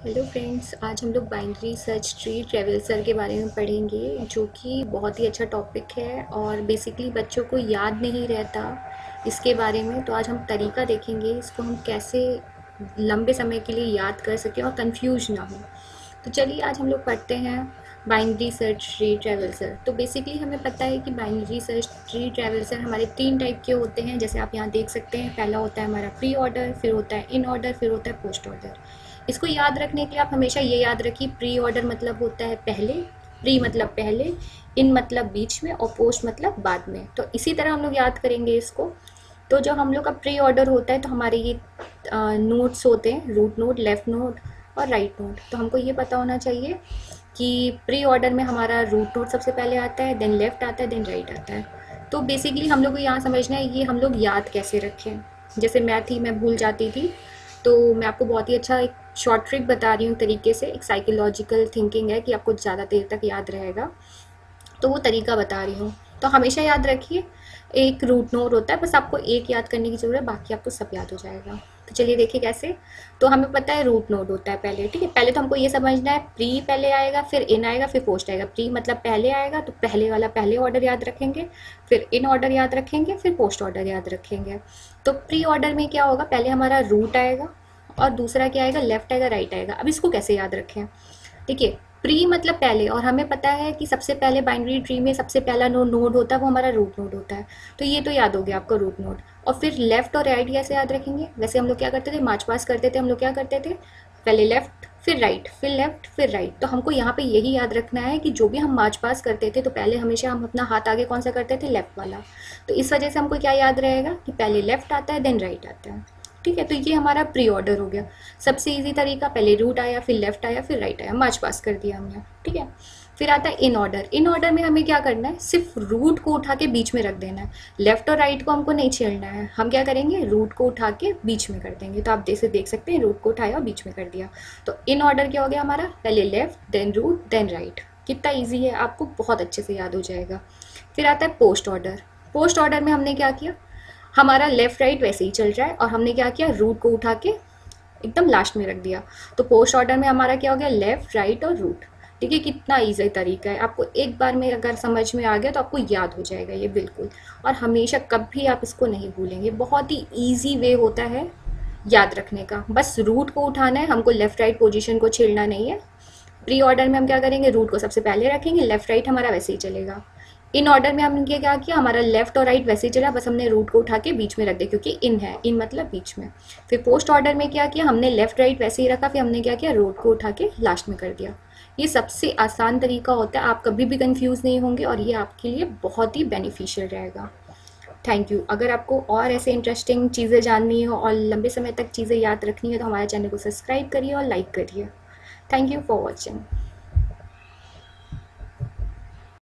Hello friends, आज हम लोग बाइनरी सर्च ट्री ट्रेवल्सर के बारे में पढ़ेंगे, जो कि बहुत ही अच्छा टॉपिक है और बेसिकली बच्चों को याद नहीं रहता इसके बारे में। तो आज हम तरीका देखेंगे इसको हम कैसे लंबे समय के लिए याद कर सकें और कंफ्यूज ना हो। तो चलिए आज हम लोग पढ़ते हैं बाइनरी सर्च ट्री ट्रेवल्सर। तो बेसिकली हमें पता है कि बाइनरी सर्च ट्री ट्रेवल्सर हमारे 3 टाइप के होते हैं, जैसे आप यहाँ देख सकते हैं। पहला होता है हमारा प्री ऑर्डर, फिर होता है इन ऑर्डर, फिर होता है पोस्ट ऑर्डर। इसको याद रखने के लिए आप हमेशा ये याद रखिए, प्री ऑर्डर मतलब होता है पहले, प्री मतलब पहले, इन मतलब बीच में और पोस्ट मतलब बाद में। तो इसी तरह हम लोग याद करेंगे इसको। तो जब हम लोग का प्री ऑर्डर होता है तो हमारे ये नोट्स होते हैं, रूट नोट, लेफ्ट नोट और राइट नोट। तो हमको ये पता होना चाहिए कि प्री ऑर्डर में हमारा रूट नोट सबसे पहले आता है, देन लेफ्ट आता है, देन राइट आता है। तो बेसिकली हम लोग को यहाँ समझना है ये हम लोग याद कैसे रखें। जैसे मैं भूल जाती थी, तो मैं आपको बहुत ही अच्छा एक शॉर्ट ट्रिक बता रही हूँ तरीके से। एक साइकोलॉजिकल थिंकिंग है कि आपको ज़्यादा देर तक याद रहेगा, तो वो तरीका बता रही हूँ। तो हमेशा याद रखिए, एक रूट नोट होता है, बस आपको एक याद करने की ज़रूरत है, बाकी आपको सब याद हो जाएगा। तो चलिए देखिए कैसे। तो हमें पता है रूट नोट होता है पहले, ठीक है। पहले तो हमको ये समझना है, प्री पहले आएगा, फिर इन आएगा, फिर पोस्ट आएगा। प्री मतलब पहले आएगा, तो पहले वाला पहले ऑर्डर याद रखेंगे, फिर इन ऑर्डर याद रखेंगे, फिर पोस्ट ऑर्डर याद रखेंगे। तो प्री ऑर्डर में क्या होगा, पहले हमारा रूट आएगा और दूसरा क्या आएगा, लेफ्ट आएगा, राइट आएगा। अब इसको कैसे याद रखें, देखिए। प्री मतलब पहले, और हमें पता है कि सबसे पहले बाइनरी ट्री में सबसे पहला नोड होता है वो हमारा रूट नोड होता है। तो ये तो याद हो गया आपका रूट नोड। और फिर लेफ्ट और राइट कैसे याद रखेंगे, वैसे हम लोग क्या करते थे, मार्च पास करते थे। हम लोग क्या करते थे, पहले लेफ्ट फिर राइट, फिर लेफ्ट फिर राइट। तो हमको यहाँ पे यही याद रखना है कि जो भी हम मार्च पास करते थे तो पहले हमेशा हम अपना हाथ आगे कौन सा करते थे, लेफ्ट वाला। तो इस वजह से हमको क्या याद रहेगा कि पहले लेफ्ट आता है, देन राइट आता है, ठीक है। तो ये हमारा प्री ऑर्डर हो गया। सबसे इजी तरीका, पहले रूट आया, फिर लेफ्ट आया, फिर राइट आया, मार्च पास कर दिया हमने, ठीक है। फिर आता है इन ऑर्डर। इन ऑर्डर में हमें क्या करना है, सिर्फ रूट को उठा के बीच में रख देना है। लेफ्ट और राइट को हमको नहीं छेड़ना है। हम क्या करेंगे, रूट को उठा के बीच में कर देंगे। तो आप जैसे देख सकते हैं, रूट को उठाया और बीच में कर दिया। तो इन ऑर्डर क्या हो गया हमारा, पहले left, then route, then right. कितना ईजी है, आपको बहुत अच्छे से याद हो जाएगा। फिर आता है पोस्ट ऑर्डर। पोस्ट ऑर्डर में हमने क्या किया, हमारा लेफ्ट राइट वैसे ही चल रहा है और हमने क्या किया, रूट को उठा के एकदम लास्ट में रख दिया। तो पोस्ट ऑर्डर में हमारा क्या हो गया, लेफ्ट राइट और रूट। ठीक है, कितना ईजी तरीका है। आपको एक बार में अगर समझ में आ गया तो आपको याद हो जाएगा ये बिल्कुल, और हमेशा कभी आप इसको नहीं भूलेंगे। बहुत ही ईजी वे होता है याद रखने का। बस रूट को उठाना है, हमको लेफ्ट राइट पोजीशन को छेड़ना नहीं है। प्री ऑर्डर में हम क्या करेंगे, रूट को सबसे पहले रखेंगे, लेफ्ट राइट हमारा वैसे ही चलेगा। इन ऑर्डर में हमने क्या किया, हमारा लेफ्ट और राइट वैसे ही चला, बस हमने रूट को उठा के बीच में रख दिया, क्योंकि इन है, इन मतलब बीच में। फिर पोस्ट ऑर्डर में क्या किया, हमने लेफ्ट राइट वैसे ही रखा, फिर हमने क्या किया, रूट को उठा के लास्ट में कर दिया। ये सबसे आसान तरीका होता है, आप कभी भी कंफ्यूज नहीं होंगे और ये आपके लिए बहुत ही बेनिफिशियल रहेगा। Thank you. अगर आपको और ऐसे इंटरेस्टिंग चीज़ें जाननी हो और लंबे समय तक चीज़ें याद रखनी है तो हमारे चैनल को सब्सक्राइब करिए और लाइक करिए। Thank you for watching.